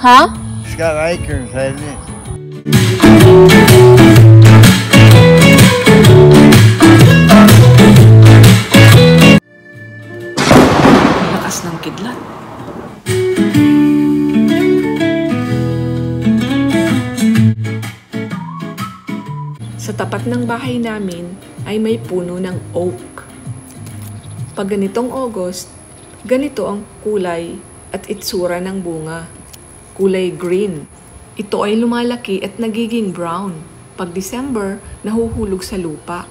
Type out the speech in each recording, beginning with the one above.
Huh? It's got acorns, hasn't it? Lakas ng kidlat. Sa tapat ng bahay namin ay may puno ng oak. Pag ganitong August, ganito ang kulay at itsura ng bunga. Kulay green. Ito ay lumalaki at nagiging brown. Pag December, nahuhulog sa lupa.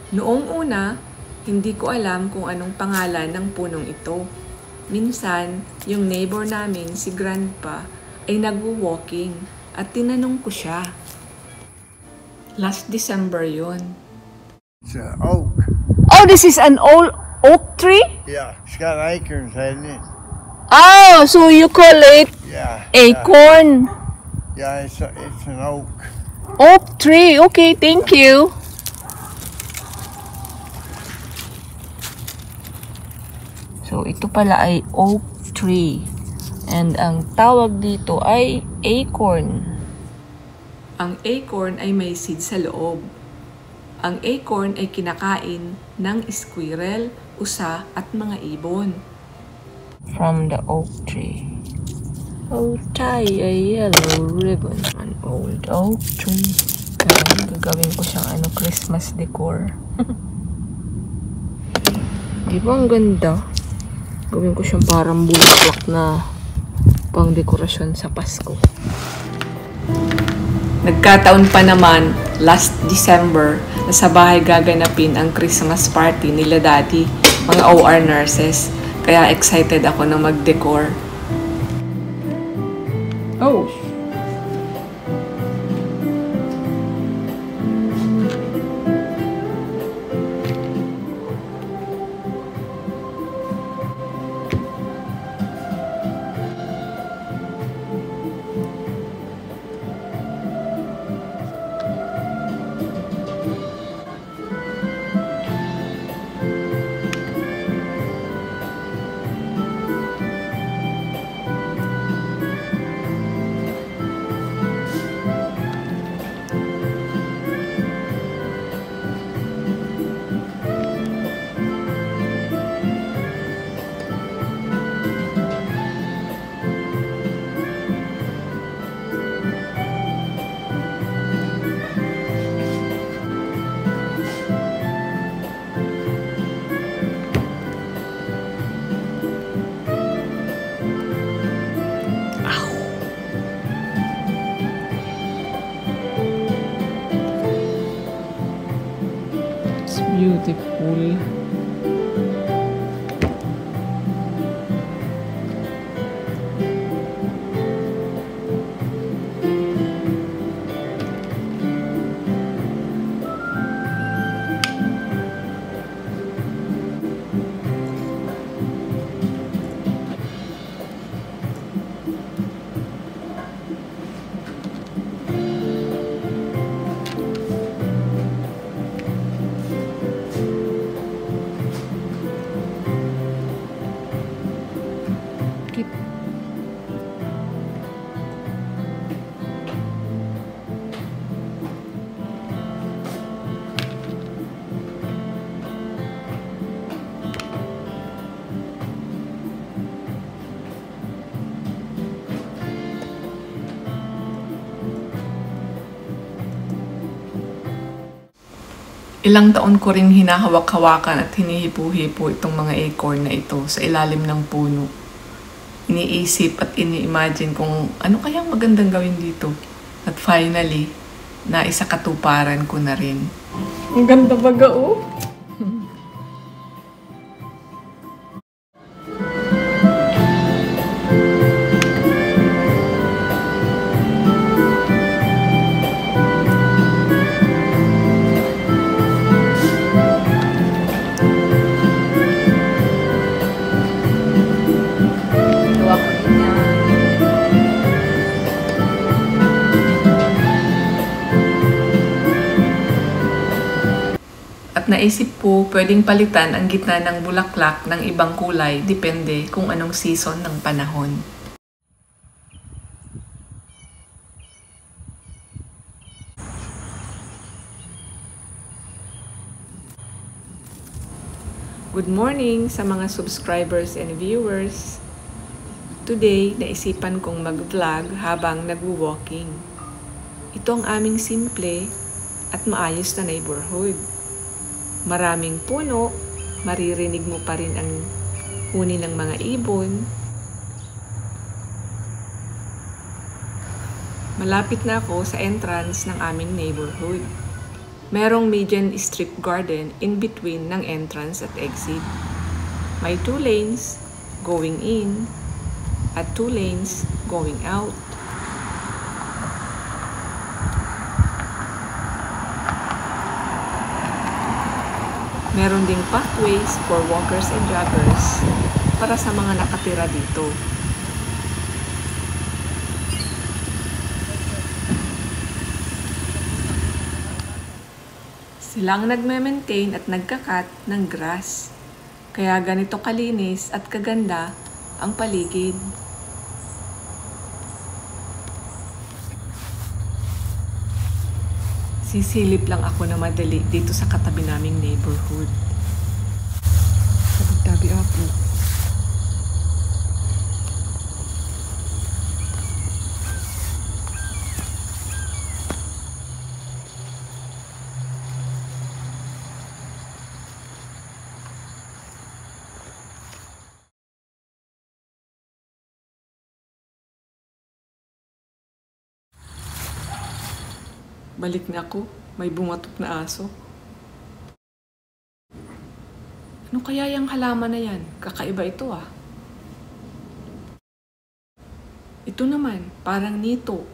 Noong una, hindi ko alam kung anong pangalan ng punong ito. Minsan, yung neighbor namin, si Grandpa, ay nagwo-walking at tinanong ko siya. Last December yun. It's an oak. Oh, this is an old oak tree? Yeah, it's got acorns, hasn't it? Oh, so you call it Yeah. acorn. Yeah, it's an oak. Oak tree. Okay, thank you. So, ito pala ay oak tree. And ang tawag dito ay acorn. Ang acorn ay may seed sa loob. Ang acorn ay kinakain ng squirrel, usa at mga ibon. From the oak tree. Oh, tie a yellow ribbon on old oak tree. Kaya gagawin ko siyang Christmas decor. Di ba ang ganda? Gawin ko siyang parang bulaklak na pang dekorasyon sa Pasko. Nagkataon pa naman, last December, na sa bahay gaganapin ang Christmas party nila Daddy, mga OR nurses. Kaya excited ako na mag-decor. Oh! Beautiful. Ilang taon ko rin hinahawak-hawakan at hinihipo-hipo itong mga acorn na ito sa ilalim ng puno. Iniisip at ini-imagine kung ano kayang magandang gawin dito. At finally, naisakatuparan ko na rin. Ang ganda baga oh! At At naisip po, pwedeng palitan ang gitna ng bulaklak ng ibang kulay, depende kung anong season ng panahon. Good morning sa mga subscribers and viewers. Today, naisipan kong mag-vlog habang nagwo-walking. Ito ang aming simple at maayos na neighborhood. Maraming puno, maririnig mo pa rin ang huni ng mga ibon. Malapit na ako sa entrance ng aming neighborhood. Merong median strip garden in between ng entrance at exit. May 2 lanes going in at 2 lanes going out. Meron ding pathways for walkers and joggers para sa mga nakatira dito. Silang nagme-maintain at nagkakat ng grass. Kaya ganito kalinis at kaganda ang paligid. Sisilip lang ako na madali dito sa katabi naming neighborhood. Tabi-tabi ako. Balik na ako, may bumatok na aso. Ano kaya yung halaman na yan? Kakaiba ito ah. Ito naman, parang nito.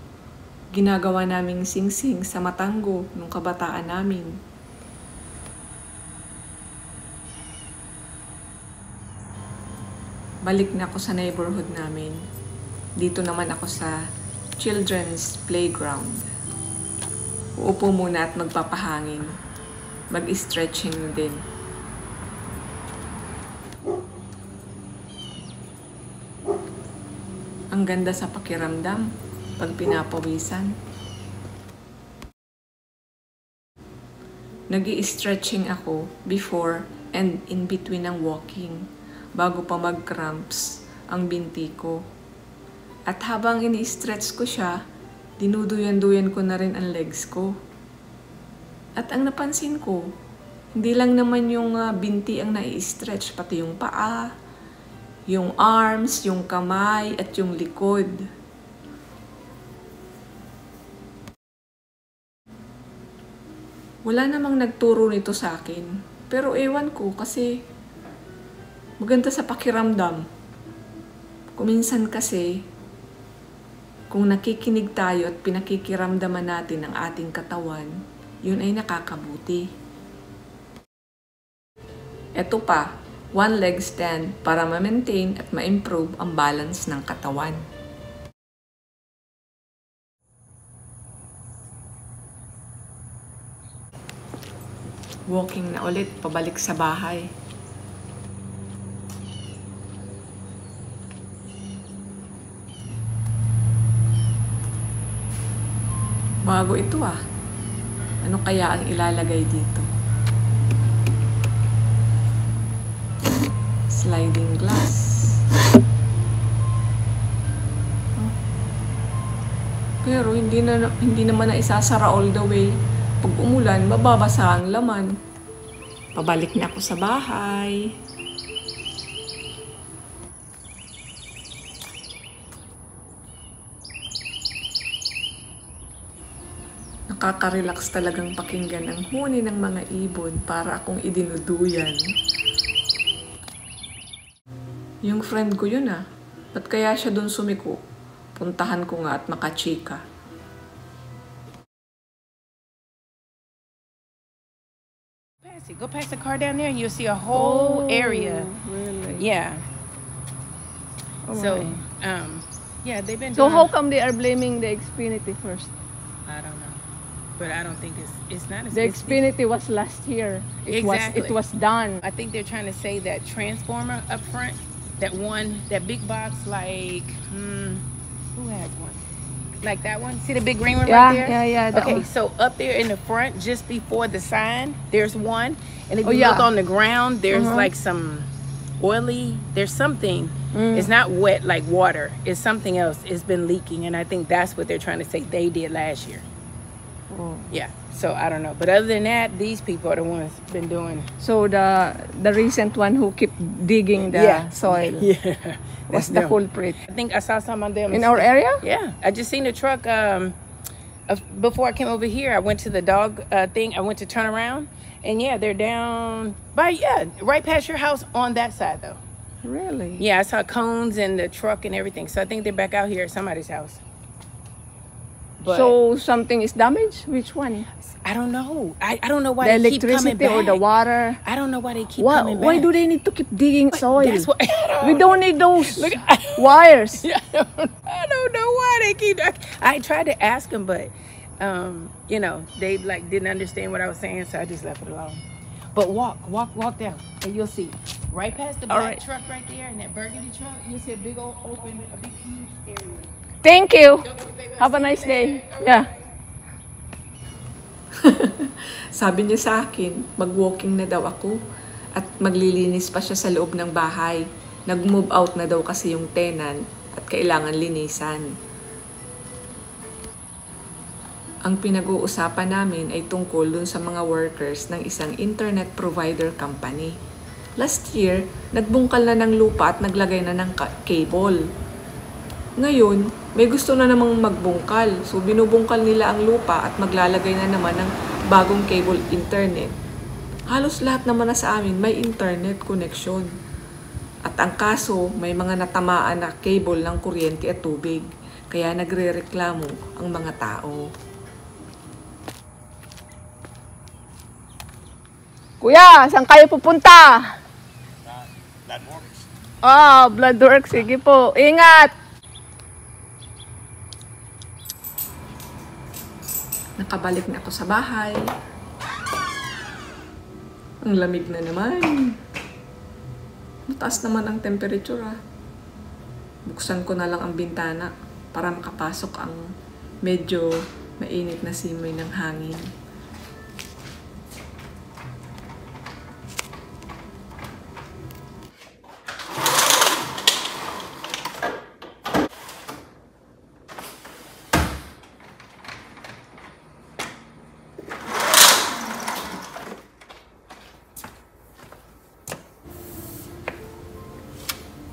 Ginagawa naming sing-sing sa Matango nung kabataan namin. Balik na ako sa neighborhood namin. Dito naman ako sa children's playground. Uupo muna at magpapahangin. Mag-stretching din. Ang ganda sa pakiramdam pag pinapawisan. Nag-i-stretching ako before and in between ng walking bago pa mag-cramps ang binti ko. At habang ini-stretch ko siya, dinuduyan-duyan ko na rin ang legs ko. At ang napansin ko, hindi lang naman yung binti ang nai-stretch, pati yung paa, yung arms, yung kamay, at yung likod. Wala namang nagturo nito sa akin, pero ewan ko kasi maganda sa pakiramdam. Kuminsan kasi, kung nakikinig tayo at pinakikiramdaman natin ang ating katawan, yun ay nakakabuti. Ito pa, 1 leg stand para ma-maintain at ma-improve ang balance ng katawan. Walking na ulit, pabalik sa bahay. Bago ito ah. Ano kaya ang ilalagay dito? Sliding glass. Pero hindi naman na isasara all the way. Pag umulan, mababasa ang laman. Pabalik na ako sa bahay. Nakaka-relax talagang pakinggan ang huni ng mga ibon para akong idinuduyan. Yung friend ko yun ah. Ba't kaya siya doon sumiko? Puntahan ko nga at makachika. Go past the car down there and you'll see a whole area. Really? Yeah. Oh, So, my. yeah, they've been So doing, how come they are blaming the Xfinity first? I don't know. but I don't think it's not as The it's- Xfinity was last year. Exactly. It was done. I think they're trying to say that transformer up front, that big box, like who has one? Like that one? See the big green one Yeah, right there? yeah, that Okay, one. so up there in the front, just before the sign, there's one. And if Oh, you yeah. look on the ground, there's Uh-huh. like some oily, there's something. It's not wet like water. It's something else. It's been leaking. And I think that's what they're trying to say they did last year. Oh. Yeah. So I don't know. But other than that, these people are the ones been doing. So the recent one who kept digging the soil Yeah. was That's the them. culprit. I think I saw some of them In our area? Yeah, I just seen the truck. Before I came over here, I went to the dog thing. I went to turn around, and yeah, they're down by right past your house on that side though. Really? Yeah, I saw cones and the truck and everything. So I think they're back out here at somebody's house. But So something is damaged? Which one? I don't know. I don't know why The they keep coming electricity back. or the water? I don't know why they keep coming back. Why do they need to keep digging soil? That's what We don't need those Look, wires. I don't know why they keep. I tried to ask them, but you know, they like didn't understand what I was saying, so I just left it alone. But walk down, and you'll see. Right past the All black right. truck right there, and that burgundy truck, you'll see a big old open, a big huge area. Thank you. Have a nice day. Yeah. Sabi niya sa akin, mag-walking na daw ako at maglilinis pa siya sa loob ng bahay. Nag-move out na daw kasi yung tenant at kailangan linisan. Ang pinag-uusapan namin ay tungkol dun sa mga workers ng isang internet provider company. Last year, nagbungkal na ng lupa at naglagay na ng cable. Ngayon, may gusto na namang magbungkal. So, binubungkal nila ang lupa at maglalagay na naman ng bagong cable internet. Halos lahat naman na sa amin may internet connection. At ang kaso, may mga natamaan na cable ng kuryente at tubig. Kaya nagre-reklamo ang mga tao. Kuya, saan kayo pupunta? Bloodworks. Ah, Bloodworks. Sige po. Ingat! Nakabalik na ako sa bahay. Ang lamig na naman. Mataas naman ang temperature Buksan ko na lang ang bintana para makapasok ang medyo mainit na simoy ng hangin.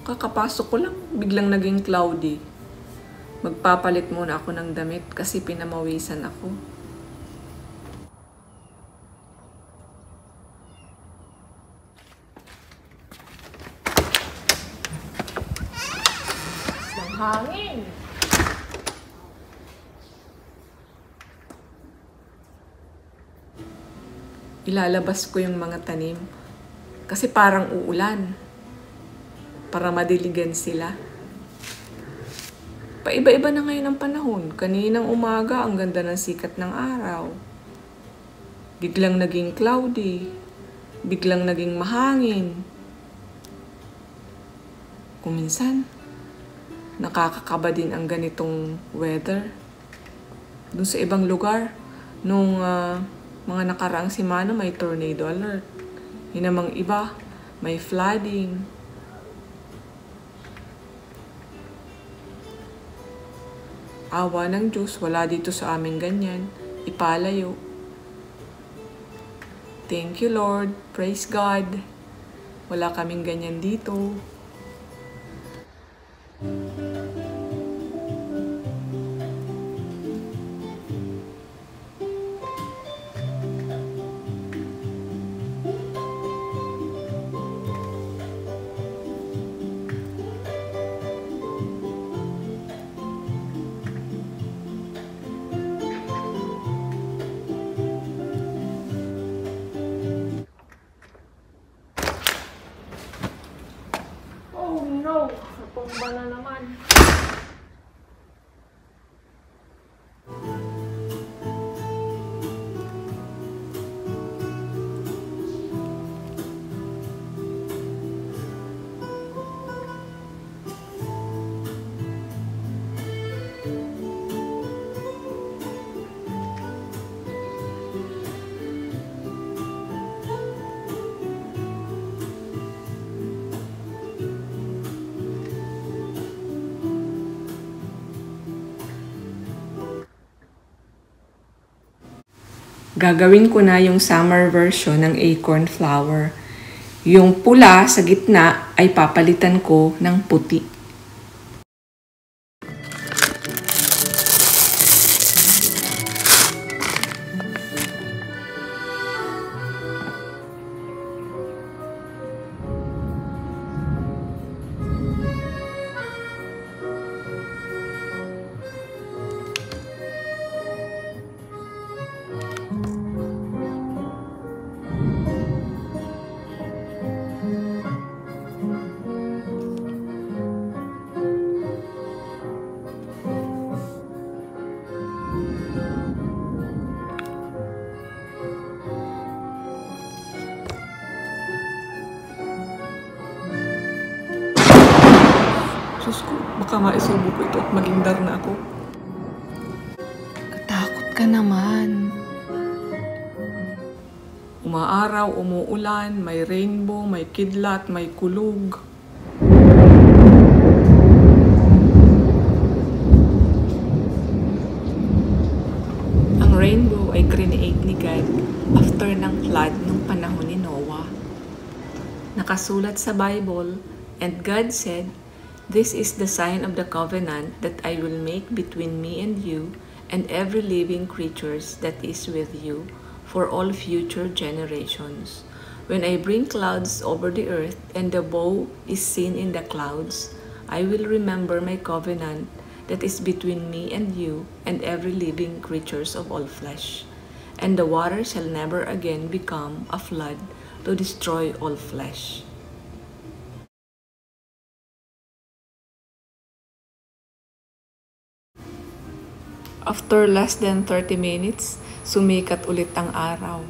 Kakapasok ko lang, biglang naging cloudy. Magpapalit muna ako ng damit kasi pinamawisan ako. Ang hangin. Ilalabas ko yung mga tanim kasi parang uulan para madiligan sila. Paiba-iba na ngayon ang panahon. Kaninang umaga, ang ganda ng sikat ng araw. Biglang naging cloudy. Biglang naging mahangin. Kung minsan, nakakakaba din ang ganitong weather. Doon sa ibang lugar, nung mga nakaraang simana, may tornado alert. Hinamang iba, may flooding. Awa ng Diyos, wala dito sa amin ganyan. Ipalayo. Thank you, Lord. Praise God. Wala kaming ganyan dito. Gagawin ko na yung summer version ng acorn flower. Yung pula sa gitna ay papalitan ko ng puti. Diyos ko, baka maisubo ko ito at maging dar na ako. Katakot ka naman. Umaaraw, umuulan, may rainbow, may kidlat, may kulog. Ang rainbow ay create ni God after ng flood nung panahon ni Noah. Nakasulat sa Bible, and God said, "This is the sign of the covenant that I will make between me and you and every living creatures that is with you for all future generations. When I bring clouds over the earth and the bow is seen in the clouds, I will remember my covenant that is between me and you and every living creatures of all flesh. And the water shall never again become a flood to destroy all flesh." After less than 30 minutes, sumikat ulit ang araw.